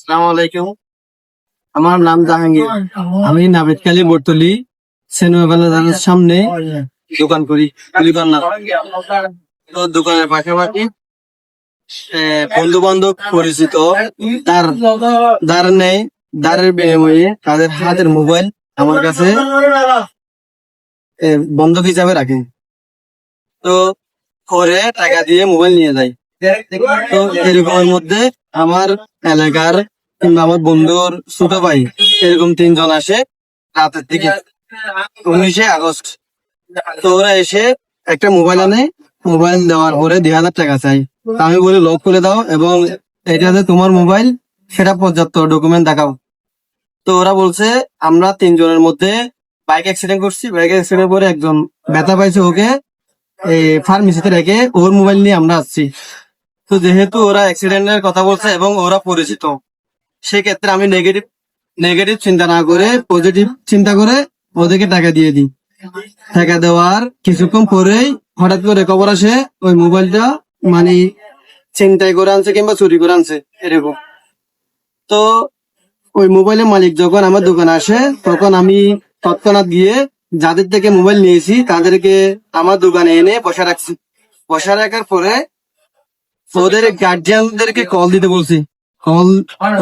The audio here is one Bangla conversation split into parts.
আসসালামু আলাইকুম। আমার নাম জাহাঙ্গীর। আমি নাবিদখালী বটতলী সিনেমা বাজারের সামনে দোকান করি। তো দোকানের পাশাপাশি বন্ধু বান্ধব পরিচিত তার দ্বার নেই, দ্বারের বিনিময়ে তাদের হাতের মোবাইল আমার কাছে বন্ধক হিসাবে রাখে। তো পরে টাকা দিয়ে মোবাইল নিয়ে যায়। তো এরকমের মধ্যে আমার এলাকার কিংবা আমার বন্ধুর ছোট ভাই এরকম 3 জন আসে রাতের দিকে 19 আগস্ট। তো ওরা এসে একটা মোবাইল আনে, মোবাইল দেওয়ার পরে 2,000 টাকা চাই। তা আমি বলি লক করে দাও এবং এটা যে তোমার মোবাইল সেটা পর্যাপ্ত ডকুমেন্ট দেখাও। তো ওরা বলছে আমরা 3 জনের মধ্যে বাইক অ্যাক্সিডেন্ট করছি, বাইক অ্যাক্সিডেন্ট করে একজন ব্যথা পাইছে, ওকে এই ফার্মেসিতে রেখে ওর মোবাইল নিয়ে আমরা আসছি। তো যেহেতু ওরা অ্যাক্সিডেন্টের কথা বলছে এবং ওরা পরিচিত, সেক্ষেত্রে আমি নেগেটিভ চিন্তা না করে পজিটিভ চিন্তা করে ওদেরকে টাকা দিয়ে দিই। টাকা দেওয়ার কিছুক্ষণ পরেই হঠাৎ করে খবর আসে ওই মোবাইলটা মানে ছিনতাই করে আনছে কিংবা চুরি করে আনছে এরকম। তো ওই মোবাইলের মালিক যখন আমার দোকানে আসে তখন আমি তৎক্ষণাৎ গিয়ে যাদের থেকে মোবাইল নিয়েছি তাদেরকে আমার দোকানে এনে বসা রাখছি। বসা রাখার পরে ওদের গার্জিয়ানদেরকে কল দিতে বলছি। কল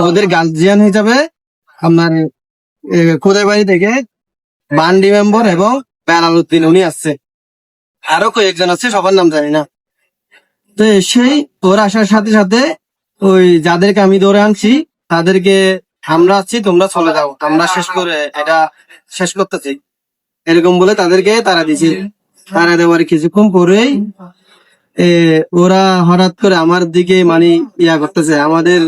ওদের গার্জিয়ান হিসাবে আপনার কোদাই বাড়ি থেকে বান্ডি মেম্বার এবং বেলালউদ্দিন উনি আসছে, আরো কয়েকজন আছে, সবার নাম জানি না। তো সেই ওর আসার সাথে সাথে ওই যাদেরকে আমি ধরে আনছি তাদেরকে আমরা আছি, তোমরা চলে যাও, আমরা শেষ করতেছি এরকম বলে তাদেরকে তারা দিছি। তারা দেওয়ার কিছুক্ষণ পরেই ওরা হঠাৎ করে আমার দিকে মানে ইয়া করতেছে। আমাদের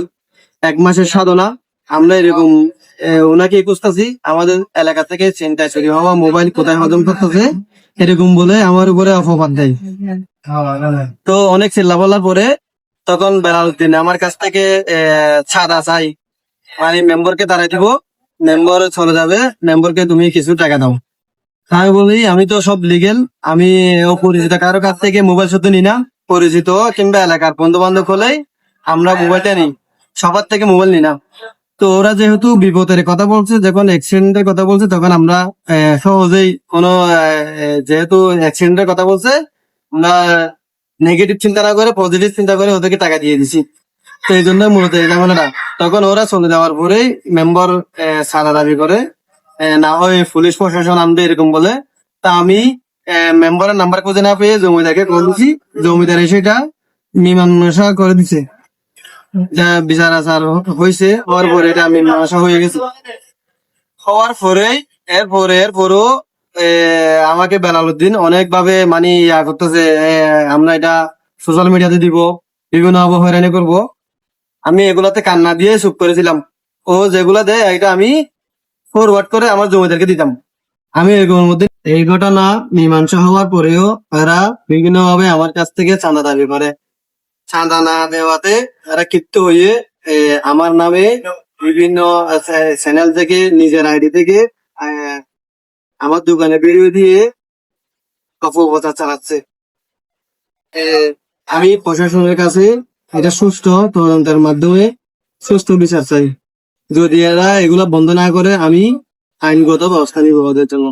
1 মাসের সাধনা, আমরা এরকম ওনাকে খুঁজতেছি, আমাদের এলাকা থেকে ছিনতাই চুরি হওয়া মোবাইল কোথায় হজম করতেছে এরকম বলে আমার উপরে অপবাদ দেয়। তো অনেক চিল্লা বলার পরে তখন বেলালউদ্দিন আমার কাছ থেকে ছাড়া চাই, মানে মেম্বারকে তাড়াই দিব, মেম্বার চলে যাবে, মেম্বারকে তুমি কিছু টাকা দাও। আমি বলি আমি তো সব লিগেল, আমি অপরিচিত কারো কাছ থেকে মোবাইল শুধু নি না, পরিচিত কিংবা এলাকার বন্ধু বান্ধব হলেই আমরা মোবাইলটা নিই, সবার থেকে মোবাইল নি না। তো ওরা যেহেতু বিপদের কথা বলছে, যখন অ্যাক্সিডেন্টের কথা বলছে তখন আমরা সহজেই কোনো যেহেতু অ্যাক্সিডেন্টের কথা বলছে আমরা নেগেটিভ চিন্তা না করে পজিটিভ চিন্তা করে ওদেরকে টাকা দিয়ে দিছি। তো এই জন্য মূলত এই ঝামেলাটা। তখন ওরা চলে যাওয়ার পরেই মেম্বার সারা দাবি করে, না হয় পুলিশ প্রশাসন আনবে এরকম বলে। তা আমি মেম্বারের নাম্বার খুঁজে না পেয়ে জমিদারকে কল দিছি, জমিদার এসে এটা মীমাংসা করে দিছে। বিচার আচার হয়েছে, হওয়ার পরে এটা মীমাংসা হয়ে গেছে। হওয়ার পরেই এরপরও আমাকে বেলালউদ্দিন অনেক ভাবে মানে ইয়া করতেছে, আমরা এটা সোশ্যাল মিডিয়াতে দিব, বিভিন্ন ভাবে হয়রানি করবো। আমি এগুলাতে কান্না দিয়ে চুপ করেছিলাম। ও যেগুলা দেয় এটা আমি ফরওয়ার্ড করে আমার জমিদারকে দিতাম। আমি এগুলোর মধ্যে এই ঘটনা মীমাংসা হওয়ার পরেও এরা বিভিন্ন ভাবে আমার কাছ থেকে চাঁদা দাবি করে। চাঁদা না দেওয়াতে এরা ক্ষিপ্ত হয়ে আমার নামে বিভিন্ন চ্যানেল থেকে নিজের আইডি থেকে আমার দোকানে ভিডিও দিয়ে অপপ্রচার চালাচ্ছে। আমি প্রশাসনের কাছে এটা সুষ্ঠু তদন্তের মাধ্যমে সুষ্ঠু বিচার চাই। যদি এরা এগুলা বন্ধ না করে আমি আইনগত ব্যবস্থা নিব ওদের জন্য।